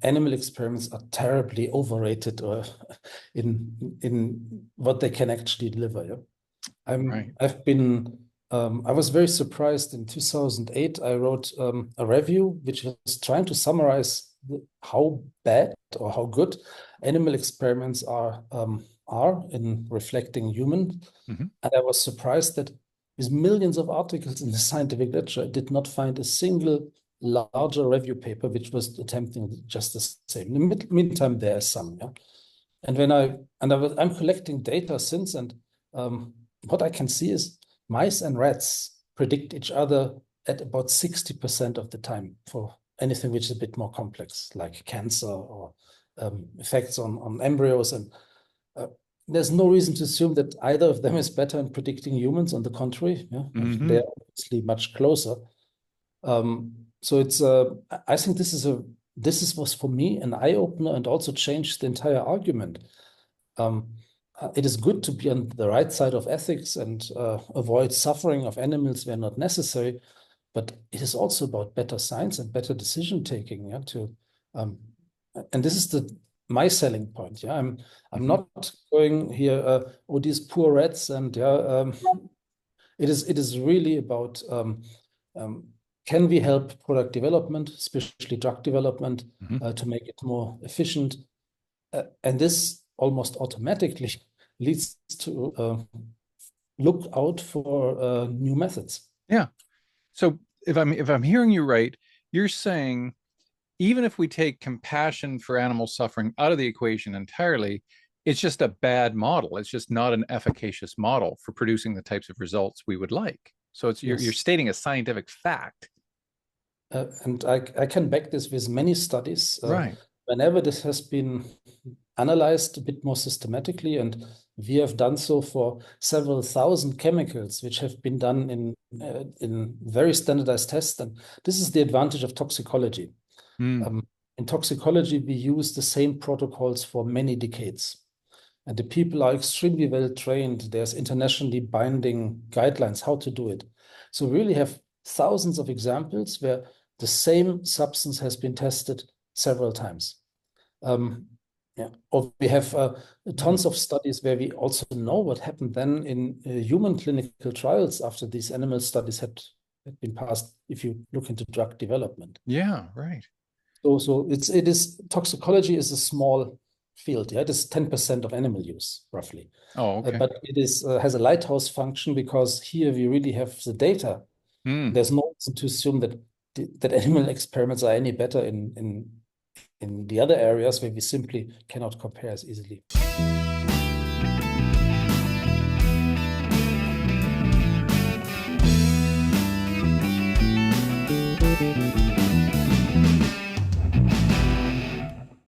animal experiments are terribly overrated or in what they can actually deliver. Yeah? I was very surprised in 2008. I wrote a review which was trying to summarize how bad or how good animal experiments are in reflecting human. And I was surprised that with millions of articles in the scientific literature, I did not find a single larger review paper which was attempting just the same. In the meantime, there are some. Yeah? And I'm collecting data since, and what I can see is mice and rats predict each other at about 60% of the time for anything which is a bit more complex, like cancer or effects on embryos. And there's no reason to assume that either of them is better in predicting humans. On the contrary, yeah? They're obviously much closer. So it's I think this was for me an eye-opener and also changed the entire argument. It is good to be on the right side of ethics and avoid suffering of animals where not necessary, but it is also about better science and better decision taking. Yeah, and this is my selling point. Yeah, I'm not going here. Oh, these poor rats, and yeah, it is really about can we help product development, especially drug development, to make it more efficient, and this almost automatically leads to look out for new methods. Yeah. So if I'm hearing you right, you're saying even if we take compassion for animal suffering out of the equation entirely, it's just a bad model. It's just not an efficacious model for producing the types of results we would like. So it's you're stating a scientific fact. And I can back this with many studies. Right. Whenever this has been analyzed a bit more systematically, and we have done so for several thousand chemicals, which have been done in very standardized tests. And this is the advantage of toxicology. In toxicology, we use the same protocols for many decades. And the people are extremely well trained. There's internationally binding guidelines how to do it. So we really have thousands of examples where the same substance has been tested several times. Or we have tons of studies where we also know what happened then in human clinical trials after these animal studies had been passed, if you look into drug development. Yeah, right. So it is toxicology is a small field. Yeah, it is 10% of animal use, roughly. Oh, okay. But it is has a lighthouse function because here we really have the data. There's no reason to assume that animal experiments are any better in the other areas where we simply cannot compare as easily.